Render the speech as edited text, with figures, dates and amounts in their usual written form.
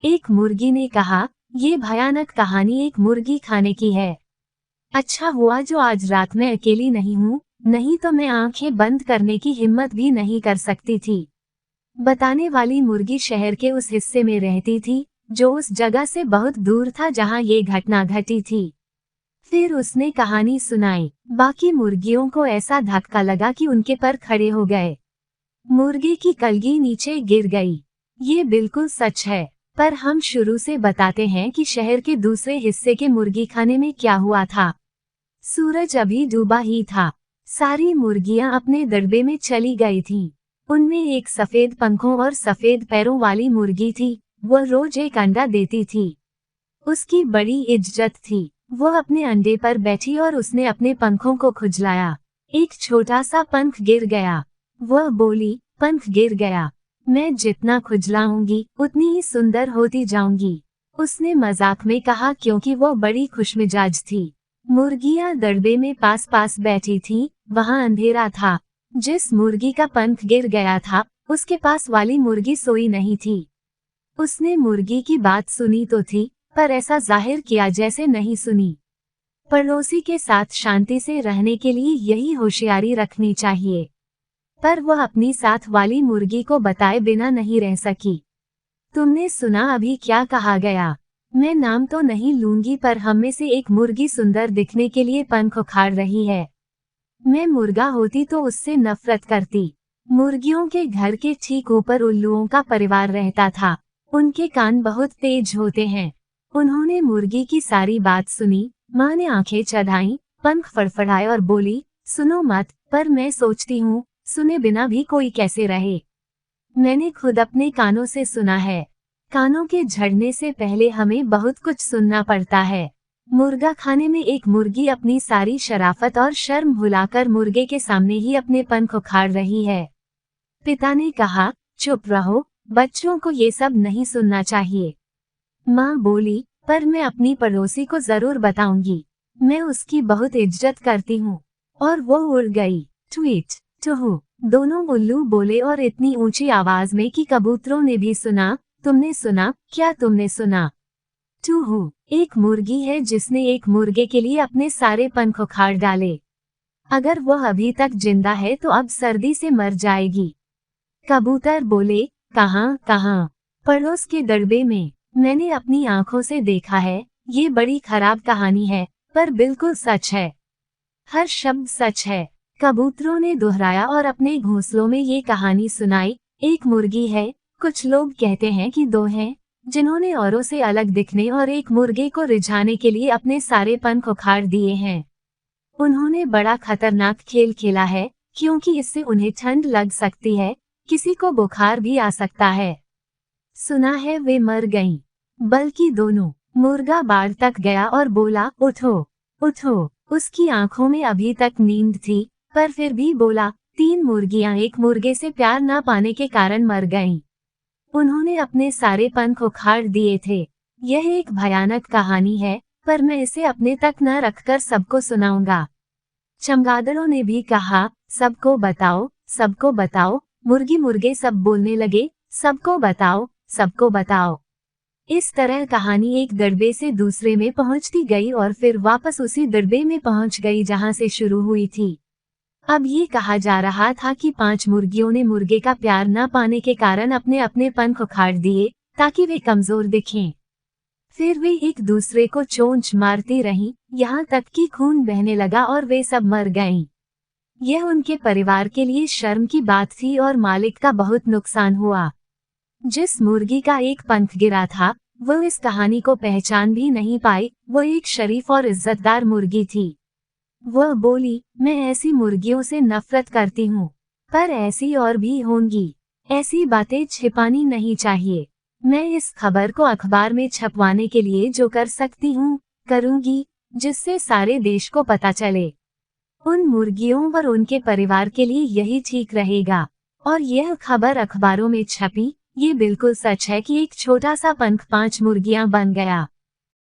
एक मुर्गी ने कहा, ये भयानक कहानी एक मुर्गी खाने की है। अच्छा हुआ जो आज रात मैं अकेली नहीं हूँ, नहीं तो मैं आंखें बंद करने की हिम्मत भी नहीं कर सकती थी। बताने वाली मुर्गी शहर के उस हिस्से में रहती थी, जो उस जगह से बहुत दूर था जहाँ ये घटना घटी थी। फिर उसने कहानी सुनाई। बाकी मुर्गियों को ऐसा धक्का लगा कि उनके पर खड़े हो गए। मुर्गी की कलगी नीचे गिर गई। ये बिल्कुल सच है, पर हम शुरू से बताते हैं कि शहर के दूसरे हिस्से के मुर्गी खाने में क्या हुआ था। सूरज अभी डूबा ही था। सारी मुर्गियां अपने दड़बे में चली गई थीं। उनमें एक सफेद पंखों और सफेद पैरों वाली मुर्गी थी। वह रोज एक अंडा देती थी। उसकी बड़ी इज्जत थी। वह अपने अंडे पर बैठी और उसने अपने पंखों को खुजलाया। एक छोटा सा पंख गिर गया। वह बोली, पंख गिर गया। मैं जितना खुजलाऊंगी उतनी ही सुंदर होती जाऊंगी। उसने मजाक में कहा क्योंकि वह बड़ी खुशमिजाज थी। मुर्गियां दड़बे में पास पास बैठी थीं, वहां अंधेरा था। जिस मुर्गी का पंख गिर गया था, उसके पास वाली मुर्गी सोई नहीं थी। उसने मुर्गी की बात सुनी तो थी, पर ऐसा जाहिर किया जैसे नहीं सुनी। पड़ोसी के साथ शांति से रहने के लिए यही होशियारी रखनी चाहिए। पर वह अपनी साथ वाली मुर्गी को बताए बिना नहीं रह सकी। तुमने सुना अभी क्या कहा गया? मैं नाम तो नहीं लूंगी, पर हम में से एक मुर्गी सुंदर दिखने के लिए पंख उखाड़ रही है। मैं मुर्गा होती तो उससे नफरत करती। मुर्गियों के घर के ठीक ऊपर उल्लुओं का परिवार रहता था। उनके कान बहुत तेज होते हैं। उन्होंने मुर्गी की सारी बात सुनी। माँ ने आंखें चढ़ाई, पंख फड़फड़ाए और बोली, सुनो मत, पर मैं सोचती हूँ, सुने बिना भी कोई कैसे रहे। मैंने खुद अपने कानों से सुना है। कानों के झड़ने से पहले हमें बहुत कुछ सुनना पड़ता है। मुर्गा खाने में एक मुर्गी अपनी सारी शराफत और शर्म भुलाकर मुर्गे के सामने ही अपने पंख उखाड़ रही है। पिता ने कहा, चुप रहो, बच्चों को ये सब नहीं सुनना चाहिए। माँ बोली, पर मैं अपनी पड़ोसी को जरूर बताऊंगी। मैं उसकी बहुत इज्जत करती हूँ। और वो उड़ गई। ट्वीट, टुहू। दोनों उल्लू बोले और इतनी ऊंची आवाज में कि कबूतरों ने भी सुना। तुमने सुना? क्या तुमने सुना? टुहू, एक मुर्गी है जिसने एक मुर्गे के लिए अपने सारे पंख उखाड़ डाले। अगर वह अभी तक जिंदा है तो अब सर्दी से मर जाएगी। कबूतर बोले, कहाँ कहाँ? पड़ोस के दड़बे में। मैंने अपनी आंखों से देखा है। ये बड़ी खराब कहानी है, पर बिल्कुल सच है। हर शब्द सच है। कबूतरों ने दोहराया और अपने घोंसलों में ये कहानी सुनाई। एक मुर्गी है, कुछ लोग कहते हैं कि दो हैं, जिन्होंने औरों से अलग दिखने और एक मुर्गे को रिझाने के लिए अपने सारे पंख उखाड़ दिए हैं। उन्होंने बड़ा खतरनाक खेल खेला है, क्योंकि इससे उन्हें ठंड लग सकती है, किसी को बुखार भी आ सकता है। सुना है वे मर गईं, बल्कि दोनों। मुर्गा बाड़ तक गया और बोला, उठो उठो। उसकी आंखों में अभी तक नींद थी, पर फिर भी बोला, 3 मुर्गियां एक मुर्गे से प्यार न पाने के कारण मर गईं। उन्होंने अपने सारे पंख उखाड़ दिए थे। यह एक भयानक कहानी है, पर मैं इसे अपने तक न रखकर सबको सुनाऊंगा। चमगादड़ों ने भी कहा, सबको बताओ, सबको बताओ। मुर्गी मुर्गे सब बोलने लगे, सबको बताओ, सबको बताओ। इस तरह कहानी एक दड़बे से दूसरे में पहुंचती गई और फिर वापस उसी दड़बे में पहुंच गई जहां से शुरू हुई थी। अब ये कहा जा रहा था कि 5 मुर्गियों ने मुर्गे का प्यार न पाने के कारण अपने अपने पंख उखाड़ दिए, ताकि वे कमजोर दिखें। फिर वे एक दूसरे को चोंच मारती रहीं, यहाँ तक कि खून बहने लगा और वे सब मर गईं। यह उनके परिवार के लिए शर्म की बात थी और मालिक का बहुत नुकसान हुआ। जिस मुर्गी का एक पंख गिरा था, वो इस कहानी को पहचान भी नहीं पाई। वो एक शरीफ और इज्जतदार मुर्गी थी। वह बोली, मैं ऐसी मुर्गियों से नफरत करती हूँ, पर ऐसी और भी होंगी। ऐसी बातें छिपानी नहीं चाहिए। मैं इस खबर को अखबार में छपवाने के लिए जो कर सकती हूँ, करूँगी, जिससे सारे देश को पता चले। उन मुर्गियों और उनके परिवार के लिए यही ठीक रहेगा। और यह खबर अखबारों में छपी। ये बिल्कुल सच है कि एक छोटा सा पंख 5 मुर्गियां बन गया।